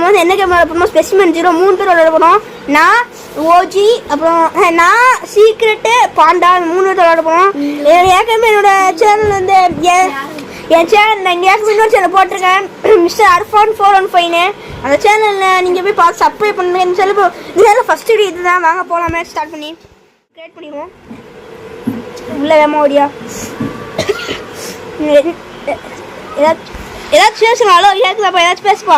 நம்ம வந்து என்ன கேம் விளையாட போகிறோம், ஸ்பெசிமென் 0 3 பேர் விளையாட போகிறோம். நான் ஓஜி, அப்புறம் நான் சீக்ரெட்டு, பாண்டா 3 பேர் விளையாட போகிறோம். ஏற்கனவே என்னோட சேனல் வந்து என் சேனல் நான் ஏற்கனவே இன்னொரு சேனல் போட்டிருக்கேன், மிஸ்டர் அர்ஃபான் 415. அந்த சேனலில் நீங்கள் போய் பார்த்து சப்ஸ்கிரைப் பண்ணுங்கள். இந்த சேனல் ஃபஸ்ட் வீடியோ இதுதான். வாங்க போகலாம், மேட்ச் ஸ்டார்ட் பண்ணி கிரியேட் பண்ணிடுவோம். உள்ள வேமா ஓடியா ஏதாச்சும் பேசுங்களா? கேட்குதாப்பா? ஏதாச்சும் பேசுப்பா,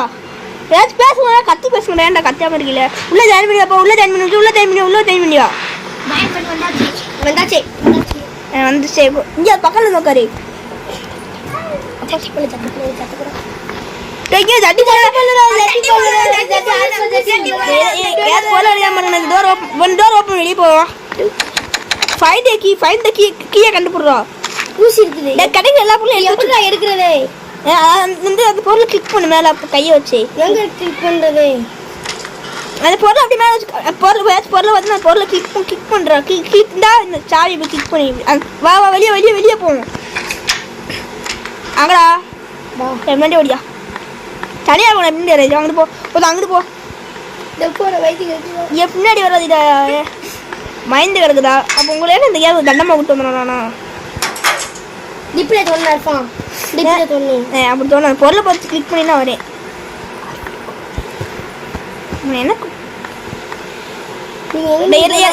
ஏதாச்சும் பேசுங்க. கத்தி பேசுங்க, வேண்டாம் கத்தியாமல் இருக்கல. உள்ளே ஜாயின் பண்ணியாப்பா, உள்ளே ஜாயின் பண்ணி ஜாயின் பண்ணியா? வந்தாச்சு வந்துச்சு. இங்கே பக்கத்தில் நோக்காரு வெளியே போவோம். கீழே கண்டுபிடுறோம். ஊசி இருக்குது கடைக்கு எல்லா பொருளும் எடுக்கிறதே. வந்து அந்த பொருளை கிளிக் பண்ணு மேலே கையை வச்சு. எங்க கிளிக் பண்ணுறது? அந்த பொருளை அப்படி மேலே வச்சு பொருளை வந்து நான் பொருளை கிளிக் பண்ணுறேன். கிளிக் தான் இந்த சாவி இப்போ கிளிக் பண்ணி வா வா வெளியே போவோம். அங்கடா முன்னாடி ஓடியா தனியாக போன முன்னாடி அங்கிட்டு போ அங்கிட்டு போ. பின்னாடி வராது இதை மைண்டு கிடக்குதா? அப்போ உங்களே இந்த கேம் தண்டமாக விட்டு வந்துடும்ண்ணா. அப்படி தோணு பொருளை பார்த்து கிளிக் பண்ணி தான் வரேன். எனக்கு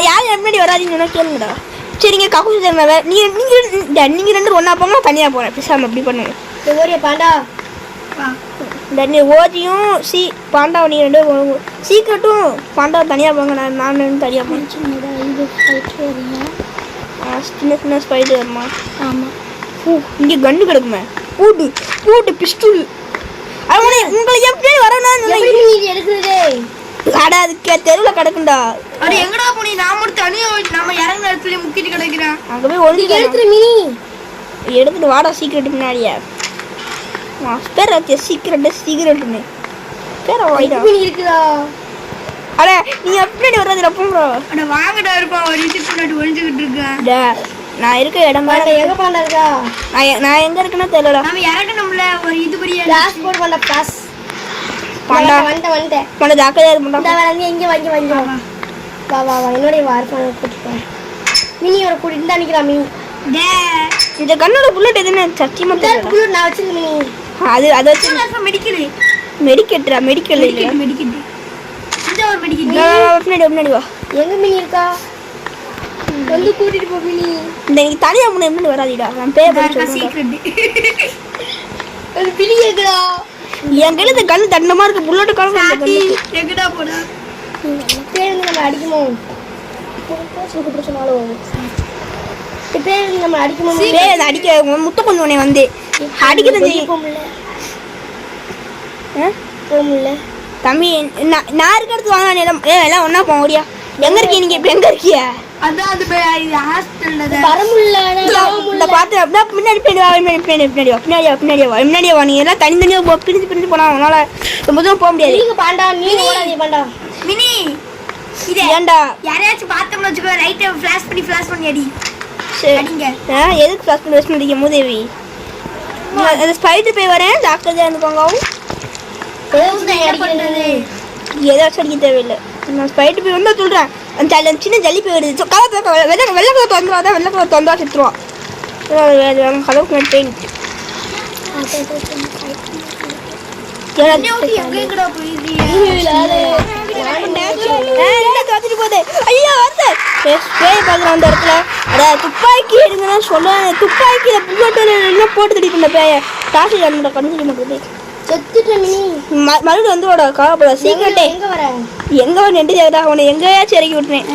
யார் முன்னாடி வராதிங்கன்னா கேளுங்கடா. சரிங்க கக்கூசி தருங்க. நீங்கள் ரெண்டு ஒன்றா போங்க, தனியாக போகிறேன் பேசாமல் அப்படி பண்ணுங்க. பாண்டா ஓஜியும் பாண்டாவை நீங்கள் ரெண்டு பேரும் சீக்கிரட்டும் பாண்டாவை தனியாக போங்க. நான் தனியாக போனேன். சின்ன ஸ்பைடர் வருமா? ஆமாம். இங்கே கண்டு கிடக்குமே. பூட்டு பிஸ்டூல். அது உங்களை எப்படி வரணும் எடுக்குது? அடா அதுக்கு தெருவில் கிடக்குண்டா. அது எங்கடா போனி? நான் மட்டும் தனியாக நம்ம இறங்குற இடத்துல முக்கிட்டு கிடக்குறேன். அங்கே போய் ஒழுங்கு எடுத்துரு மினி எடுத்துட்டு வாடா சீக்கிரட்டு முன்னாடியே. பேர் வச்சு சீக்கிரட்டுன்னு பேரை வாய்டா இருக்குதா? அட நீ பின்னாடி வர்றதுல போங்கடா. அட வாங்கடா இருப்பான் ஒரு இதுக்கு முன்னாடி ஒழிஞ்சுக்கிட்டு இருக்கேன். நான் இருக்க இடம் எங்க பாண்டா இருக்கா? நான் எங்க இருக்குன்னு தெரியல. நாம இறங்கணும்ல ஒரு இது பெரிய கிளாஸ் போட் பண்ண கிளாஸ் பாண்டா வந்துட்டேன். பாண்டா ஜாக்கிரதையா இரு பாண்டா. நான் இங்க வாங்க வா வா வா என்னோட வார்ப்பான கூட்டிட்டு மினி ஒரு கூட்டி இந்த நிக்கிறா மினி. டே இந்த கண்ணோட புல்லட் எதுன்னு சத்தியமா தெரியல. புல்லட் நான் வச்சிருக்கேன் மினி. அது வச்சு மெடிக்கேட்டா மெடிக்கல் இல்ல மெடிக்கேட். இந்த ஒரு மெடிக்கேட் முன்னாடி வா. எங்க மினி இருக்கா? வந்து கூட்டிட்டு போ மினி. இந்த நீ தனியா முன்ன எப்படி வராதீடா. நான் பேர் போட்டு சீக்ரெட். ஒரு பிலி எங்கடா? என் கையில இந்த கண்ணு தண்டமா இருக்கு. புல்லட் காணோம். எங்கடா போடா? பேர் நம்ம அடிக்கணும். போச்சு பிரச்சனாலோ. பேர் நம்ம அடிக்கணும். பேர் அடிக்க முட்டை கொஞ்சம் உடனே வந்து அடிக்கிறது போமுல்ல. போமுல்ல தம்பி. நான் இருக்கிறது வாங்க எல்லாம் ஒன்றா போக முடியா? எங்கே இருக்கீங்க நீங்கள்? இப்போ எங்கே இருக்கிய? அதான் அது ஹாஸ்டலில் வரமுல்ல. பார்த்து அப்படின்னா பின்னாடியே வா. நீங்கள் எல்லாம் தனித்தனியாக பிரிஞ்சு போனா அவனால ரொம்ப தூரம் போக முடியாது. நீங்கள் பாண்டா நீ பாண்டா மினி இது ஏண்டா யாரையாச்சும் பார்த்தோம்னு வச்சுக்கோ. ரைட்டை ஃப்ளாஷ் பண்ணி அடி. சரி எதுக்கு ஃப்ளாஷ் பண்ணி வேஸ்ட் பண்ணிக்க மூதேவி? அது ஸ்பைடர் போய் வரேன். ஜாக்கிரதையாக இருந்துக்கோங்க. ஏதாச்சும் அடிக்க தேவையில்லை. நான் ஸ்பைடர் போய் வந்தால் சொல்கிறேன். அந்த சின்ன ஜல்லி போய் வருது. வெள்ளை கலர் திறந்துருவாதான். வெள்ளை கலர் திறந்தா செத்துருவான். கலவுக்கு நான் பெயிண்ட் போகுது. ஐயா வருது பார்க்குறேன் அந்த இடத்துல. அதான் துப்பாக்கி எடுங்கன்னா சொல்லுவேன். துப்பாக்கியில் புல்லட்டு போட்டு தடி பண்ண பேய காசு என்னோட கண்ணு பண்ணுறது. மறுபடியும் வந்து கவலைப்பட சீக்கிரட்டே. எங்க வர நெட்டு தேவைதா? அவனை எங்கேயாச்சும் இறக்கி விட்டுறேன்.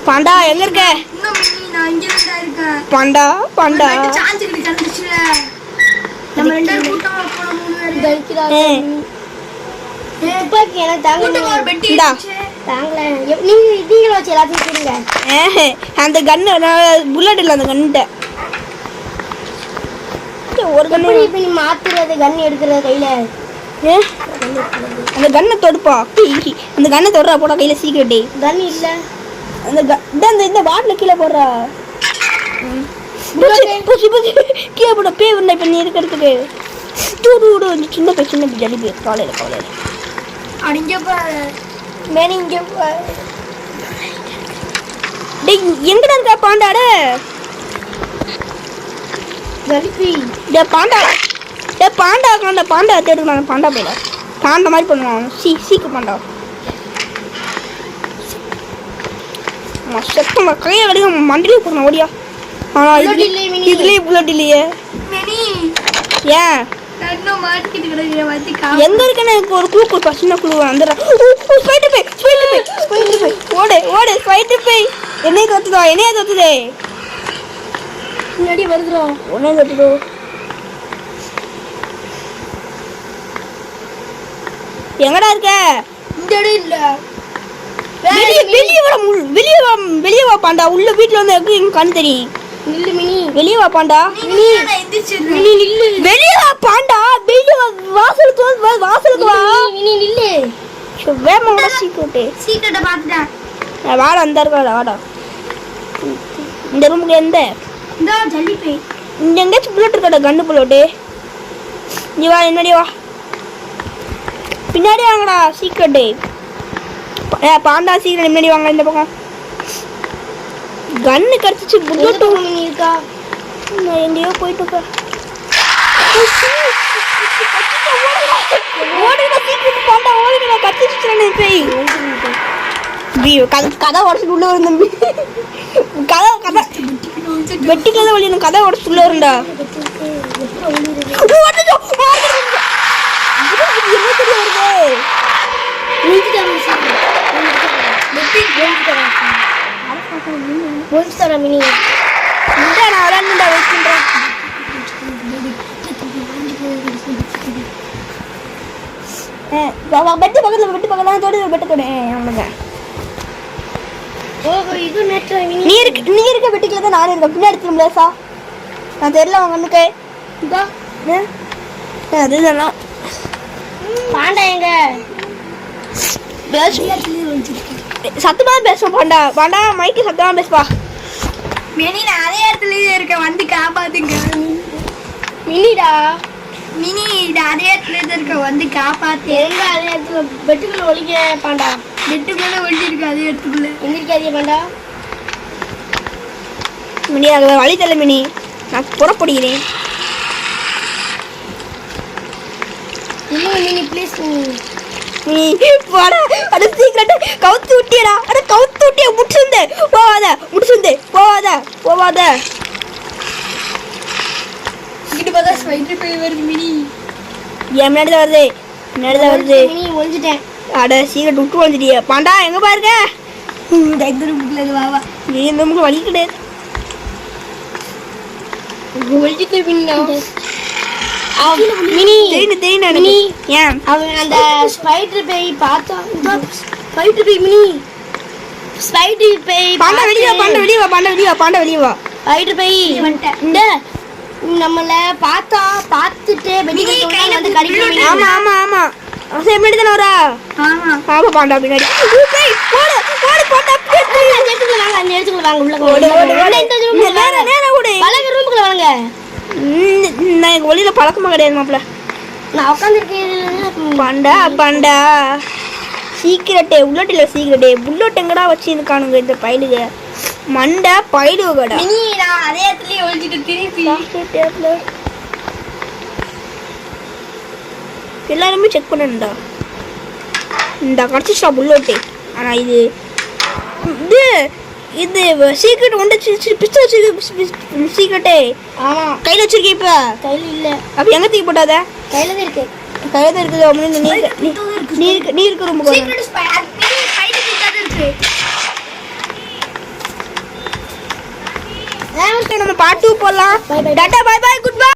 பாண்டா எங்க இருக்க? பாண்டா பாண்டா அந்த கண்ணு புல்லட் இல்லை அந்த கண்ணுட்ட ஒரு கண்ணு மாத்துறது. கண்ணு எடுக்கிறது கையில அந்த கண்ணை தொடுப்பா. அந்த கண்ணை தொடுறா போடா கையில சீக்கிரட்டே. கண்ணு இல்ல அந்த இந்த பாட்டில கீழே போடுறா. பூச்சி கீழே போட பே வந்தா இப்ப நீ இருக்கிறதுக்கு சின்ன பை ஜலிபி காலையில் அடிங்க மேனி இங்க டேய் எங்கடா இருக்கா பாண்டாட ஜலிபி டேய் பாண்டா காண்ட பாண்டா தேடுறாங்க பாண்டா போயில பாண்டா மாதிரி பண்ணுவாங்க சீக்கு பாண்டா செப்ப கையை கடிக்க மண்டிலே போடணும் ஓடியா இதுலயே புல்லட் இல்லையே ஏன் எங்க இருக்குன்னு எனக்கு ஒரு குழு கொடுப்பா சின்ன குழு வந்துடுறேன் ஓடு ஸ்பைடர் பை என்னைய தோத்துதே முன்னாடி வருதுடா உடனே தோத்துதோ எங்கடா இருக்க இந்த இடம் இல்ல வெளியே வா பாண்டா உள்ள வீட்டுல வந்து எங்க கண் தெரியும் நில்லு மினி வெளியே வா பாண்டா மினி நில்லு வெளியே வா பாண்டா வெளியே வா வாசலுக்கு வா மினி நில்லு வேமோட சீக்கிரட்டை பாத்துட்டேன் வாடா அந்த இருக்காடா வாடா இந்த ரூமுக்கு எந்த இந்த ஜல்லிபை இங்க எங்கேயாச்சும் புல்லட் இருக்காடா கண்ணு புல்லட்டு நீ வா என்னடி வா பின்னாடி வாங்கடா சீக்கிரட்டு பாண்டா சீக்கிரம் முன்னாடி வாங்க இந்த பக்கம் கன்னு கடிச்சிச்சு புல்லட்டு இருக்கா நான் எங்கேயோ போயிட்டு இருக்கேன் ஓடுடா சீக்கிரம் பாண்டா ஓடுடா கடிச்சிச்சுனே பேய் கதை உடச்சு உள்ள வரும் தம்பி கதை வெட்டிக்கல வழி கதை உடச்சு உள்ள வரும்டா மினி நான் விளையாண்டுடா வெயிட் பண்றேன் பெட்டு பக்கத்துல தோடு பெட்டு தோடு அவ்வளோங்க இது நேற்று நீ இருக்க பெட்டிக்குள்ள தான் நானும் இருக்கேன் பின்னாடி திரும்பலேசா நான் தெரியல அவங்க கண்ணுக்கு அதுதான் பாண்டா எங்க சத்தமா பேசுவோம் பாண்டா மைக்கு சத்தமா பேசுவா மினி நான் அதே இடத்துலயே இருக்கேன் வந்து காப்பாத்துங்க மினிடா மினி அதே இடத்துல இருக்க வந்து காப்பாத்து எங்க அதே இடத்துல பெட்டுக்குள்ள ஒளிக்க பாண்டா பெட்டுக்குள்ள ஒளி இருக்கு அதே இடத்துக்குள்ள எந்திரிக்காதே பாண்டா மினி அது வழி தள்ள மினி நான் புறப்படுகிறேன் இல்லை மினி ப்ளீஸ் நீ வாடா அட சீக்கிரட் கவுத்து விட்டியடா அட கவுத்து விட்டிய முடிச்சுந்தே போவாத இங்கிட்டு பார்த்தா ஸ்பைடர் பை வருது மினி ஏன் முன்னாடி வருது மினி ஒளிஞ்சிட்டேன் அட சீக்கிரம் விட்டு வந்துட்டிய பாண்டா எங்க பாருங்க டைக்ரூம்ல வாவா நீ நமக்கு வழி கிடையாது ஒளிஞ்சிட்டு மினி மினி ஏன் அவன் அந்த ஸ்பைடர் பை பார்த்தா ஸ்பைடர் பை மினி ஸ்பைடர் பை பாண்டா வெளிய வா ஸ்பைடர் பை இந்த நம்மள பார்த்துட்டு வெளிய வந்து கடிக்கும் ஆமா சரி முன்னாடி தான வரா பாப்பா பாண்டா பின்னாடி ஓடு பாண்டா அந்த இடத்துக்குள்ள வாங்க உள்ள ஓடு பலக ரூமுக்குள்ள வாங்க நான் எங்க ஒளியில பழக்கமா கிடையாது மாப்பிள்ள நான் உட்காந்துருக்கேன் பாண்டா சீக்கிரட்டே புல்லட் எங்கடா வச்சிருக்கானுங்க இந்த பயிலுக மண்டை பயிலுகடா நான் அதே இடத்துலயே ஒளிஞ்சிட்டு திருப்பி எல்லாருமே செக் பண்ணணும்டா இந்த கடிச்சிச்சா புல்லட்டு ஆனா இது சீக்கிரம் வந்துச்சு பிஸ்டல் சீக்கிரட்டே ஆமா கையில வச்சிருக்கேன் இப்ப கையில இல்ல அப்ப எங்க தூக்கி போட்டாத கையில தான் இருக்கு அப்படின்னு நீ இருக்க ரொம்ப நம்ம பார்ட் 2 போடலாம் tata bye bye good by